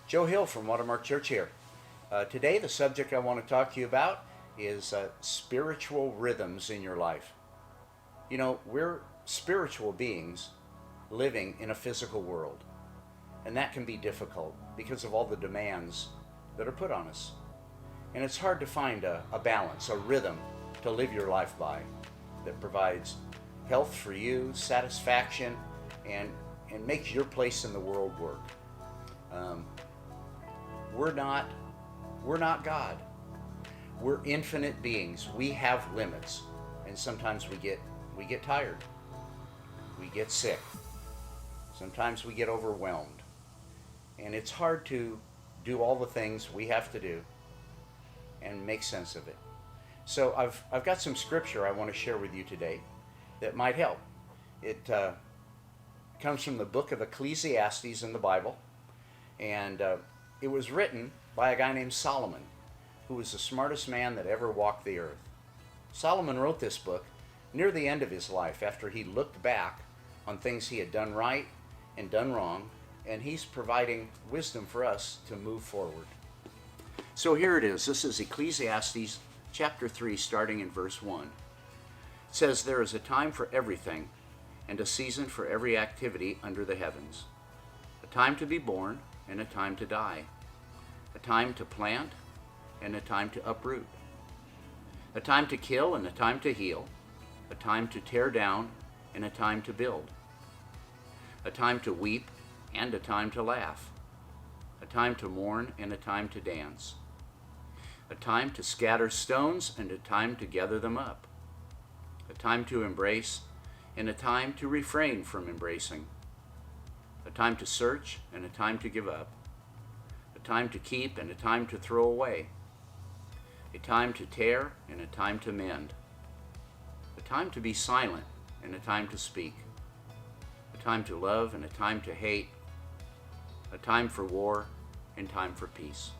Joe Hill from Watermark Church here. Today the subject I want to talk to you about is spiritual rhythms in your life. You know, we're spiritual beings living in a physical world, and that can be difficult because of all the demands that are put on us. And it's hard to find a balance, a rhythm to live your life by that provides health for you, satisfaction, and makes your place in the world work. We're not God. We're infinite beings. We have limits, and sometimes we get tired. We get sick. Sometimes we get overwhelmed, and it's hard to do all the things we have to do and make sense of it. So I've got some scripture I want to share with you today that might help. It comes from the book of Ecclesiastes in the Bible, and it was written by a guy named Solomon, who was the smartest man that ever walked the earth. Solomon wrote this book near the end of his life after he looked back on things he had done right and done wrong, and he's providing wisdom for us to move forward. So here it is. This is Ecclesiastes chapter 3, starting in verse 1. It says, "There is a time for everything, and a season for every activity under the heavens. A time to be born, and a time to die. A time to plant, and a time to uproot. A time to kill, and a time to heal. A time to tear down, and a time to build. A time to weep, and a time to laugh. A time to mourn, and a time to dance. A time to scatter stones, and a time to gather them up. A time to embrace, and a time to refrain from embracing. A time to search, and a time to give up. A time to keep, and a time to throw away. A time to tear, and a time to mend. A time to be silent, and a time to speak. A time to love, and a time to hate. A time for war, and time for peace."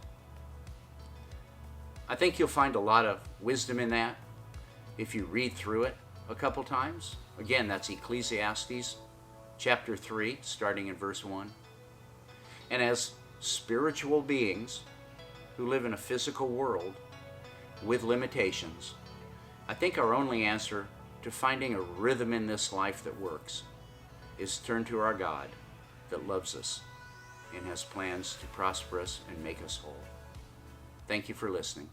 I think you'll find a lot of wisdom in that if you read through it a couple times. Again, that's Ecclesiastes chapter 3, starting in verse 1. And as spiritual beings who live in a physical world with limitations, I think our only answer to finding a rhythm in this life that works is turn to our God that loves us and has plans to prosper us and make us whole. Thank you for listening.